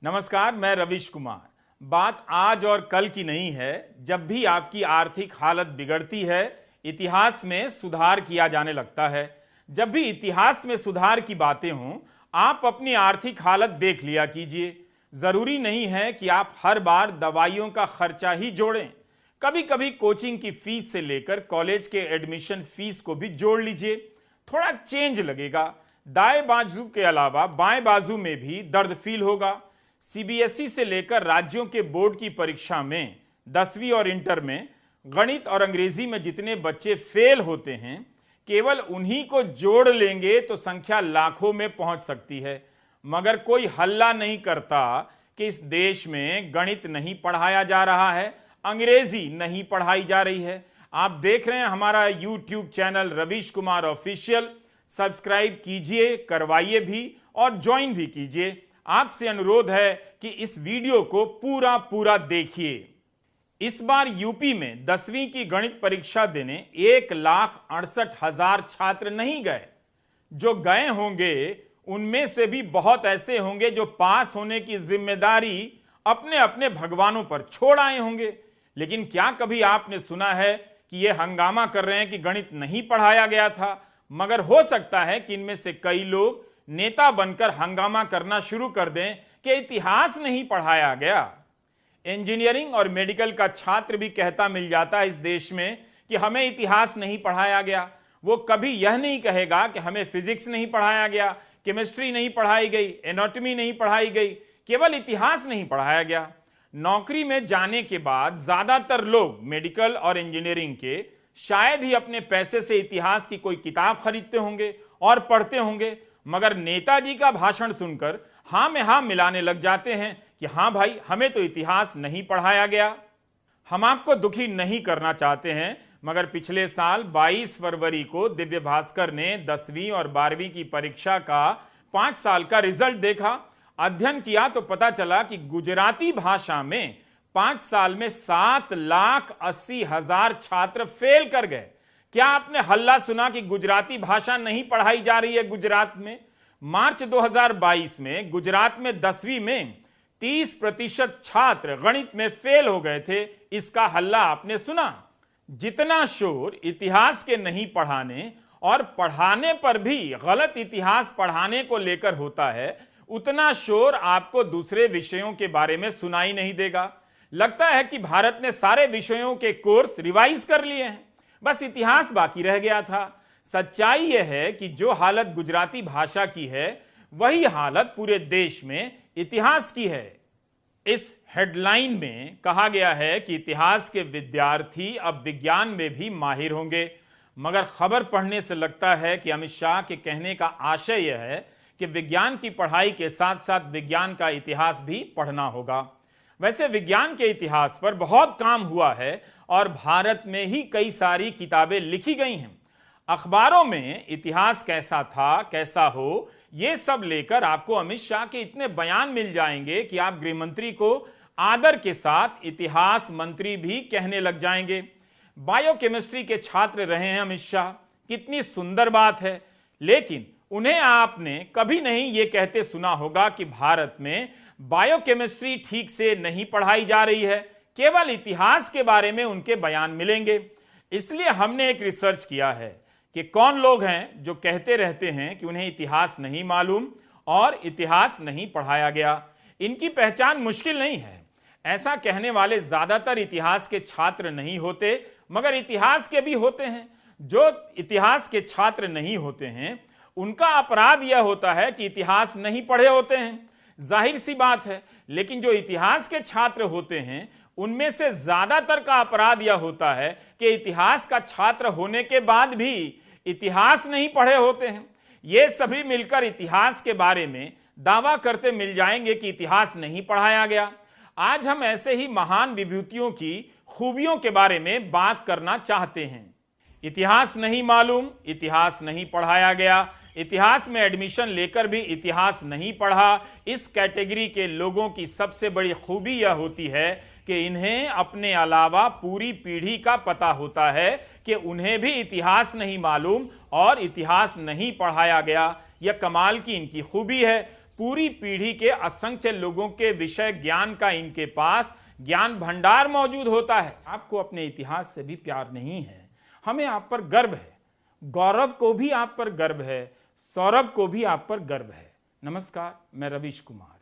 नमस्कार, मैं रविश कुमार। बात आज और कल की नहीं है। जब भी आपकी आर्थिक हालत बिगड़ती है, इतिहास में सुधार किया जाने लगता है। जब भी इतिहास में सुधार की बातें हों, आप अपनी आर्थिक हालत देख लिया कीजिए। जरूरी नहीं है कि आप हर बार दवाइयों का खर्चा ही जोड़ें। कभी कभी कोचिंग की फीस से लेकर कॉलेज के एडमिशन फीस को भी जोड़ लीजिए। थोड़ा चेंज लगेगा। दाएं बाजू के अलावा बाएं बाजू में भी दर्द फील होगा। सीबीएसई से लेकर राज्यों के बोर्ड की परीक्षा में 10वीं और इंटर में गणित और अंग्रेजी में जितने बच्चे फेल होते हैं, केवल उन्हीं को जोड़ लेंगे तो संख्या लाखों में पहुंच सकती है। मगर कोई हल्ला नहीं करता कि इस देश में गणित नहीं पढ़ाया जा रहा है, अंग्रेजी नहीं पढ़ाई जा रही है। आप देख रहे हैं हमारा यूट्यूब चैनल रविश कुमार ऑफिशियल। सब्सक्राइब कीजिए, करवाइए भी और ज्वाइन भी कीजिए। आपसे अनुरोध है कि इस वीडियो को पूरा देखिए। इस बार यूपी में 10वीं की गणित परीक्षा देने 1,68,000 छात्र नहीं गए। जो गए होंगे उनमें से भी बहुत ऐसे होंगे जो पास होने की जिम्मेदारी अपने अपने भगवानों पर छोड़ आए होंगे। लेकिन क्या कभी आपने सुना है कि यह हंगामा कर रहे हैं कि गणित नहीं पढ़ाया गया था? मगर हो सकता है कि इनमें से कई लोग नेता बनकर हंगामा करना शुरू कर दें कि इतिहास नहीं पढ़ाया गया। इंजीनियरिंग और मेडिकल का छात्र भी कहता मिल जाता है इस देश में कि हमें इतिहास नहीं पढ़ाया गया। वो कभी यह नहीं कहेगा कि हमें फिजिक्स नहीं पढ़ाया गया, केमिस्ट्री नहीं पढ़ाई गई, एनाटॉमी नहीं पढ़ाई गई, केवल इतिहास नहीं पढ़ाया गया। नौकरी में जाने के बाद ज्यादातर लोग मेडिकल और इंजीनियरिंग के शायद ही अपने पैसे से इतिहास की कोई किताब खरीदते होंगे और पढ़ते होंगे। मगर नेताजी का भाषण सुनकर हां में हां मिलाने लग जाते हैं कि हां भाई, हमें तो इतिहास नहीं पढ़ाया गया। हम आपको दुखी नहीं करना चाहते हैं, मगर पिछले साल 22 फरवरी को दिव्य भास्कर ने 10वीं और 12वीं की परीक्षा का 5 साल का रिजल्ट देखा। अध्ययन किया तो पता चला कि गुजराती भाषा में 5 साल में 7,80,000 छात्र फेल कर गए। क्या आपने हल्ला सुना कि गुजराती भाषा नहीं पढ़ाई जा रही है गुजरात में? मार्च 2022 में गुजरात में 10वीं में 30% छात्र गणित में फेल हो गए थे। इसका हल्ला आपने सुना? जितना शोर इतिहास के नहीं पढ़ाने और पढ़ाने पर भी गलत इतिहास पढ़ाने को लेकर होता है, उतना शोर आपको दूसरे विषयों के बारे में सुनाई नहीं देगा। लगता है कि भारत ने सारे विषयों के कोर्स रिवाइज कर लिए हैं, बस इतिहास बाकी रह गया था। सच्चाई यह है कि जो हालत गुजराती भाषा की है, वही हालत पूरे देश में इतिहास की है। इस हेडलाइन में कहा गया है कि इतिहास के विद्यार्थी अब विज्ञान में भी माहिर होंगे। मगर खबर पढ़ने से लगता है कि अमित शाह के कहने का आशय यह है कि विज्ञान की पढ़ाई के साथ साथ विज्ञान का इतिहास भी पढ़ना होगा। वैसे विज्ञान के इतिहास पर बहुत काम हुआ है और भारत में ही कई सारी किताबें लिखी गई हैं। अखबारों में इतिहास कैसा था, कैसा हो, ये सब लेकर आपको अमित शाह के इतने बयान मिल जाएंगे कि आप गृह मंत्री को आदर के साथ इतिहास मंत्री भी कहने लग जाएंगे। बायोकेमिस्ट्री के छात्र रहे हैं अमित शाह, कितनी सुंदर बात है। लेकिन उन्हें आपने कभी नहीं ये कहते सुना होगा कि भारत में बायोकेमिस्ट्री ठीक से नहीं पढ़ाई जा रही है। केवल इतिहास के बारे में उनके बयान मिलेंगे। इसलिए हमने एक रिसर्च किया है कि कौन लोग हैं जो कहते रहते हैं कि उन्हें इतिहास नहीं मालूम और इतिहास नहीं पढ़ाया गया। इनकी पहचान मुश्किल नहीं है। ऐसा कहने वाले ज्यादातर इतिहास के छात्र नहीं होते, मगर इतिहास के भी होते हैं। जो इतिहास के छात्र नहीं होते हैं, उनका अपराध यह होता है कि इतिहास नहीं पढ़े होते हैं। जाहिर सी बात है। लेकिन जो इतिहास के छात्र होते हैं, उनमें से ज्यादातर का अपराध यह होता है कि इतिहास का छात्र होने के बाद भी इतिहास नहीं पढ़े होते हैं। ये सभी मिलकर इतिहास के बारे में दावा करते मिल जाएंगे कि इतिहास नहीं पढ़ाया गया। आज हम ऐसे ही महान विभूतियों की खूबियों के बारे में बात करना चाहते हैं। इतिहास नहीं मालूम, इतिहास नहीं पढ़ाया गया, इतिहास में एडमिशन लेकर भी इतिहास नहीं पढ़ा, इस कैटेगरी के लोगों की सबसे बड़ी खूबी यह होती है कि इन्हें अपने अलावा पूरी पीढ़ी का पता होता है कि उन्हें भी इतिहास नहीं मालूम और इतिहास नहीं पढ़ाया गया। यह कमाल की इनकी खूबी है। पूरी पीढ़ी के असंख्य लोगों के विषय ज्ञान का इनके पास ज्ञान भंडार मौजूद होता है। आपको अपने इतिहास से भी प्यार नहीं है, हमें आप पर गर्व है। गौरव को भी आप पर गर्व है, सौरभ को भी आप पर गर्व है। नमस्कार, मैं रवीश कुमार।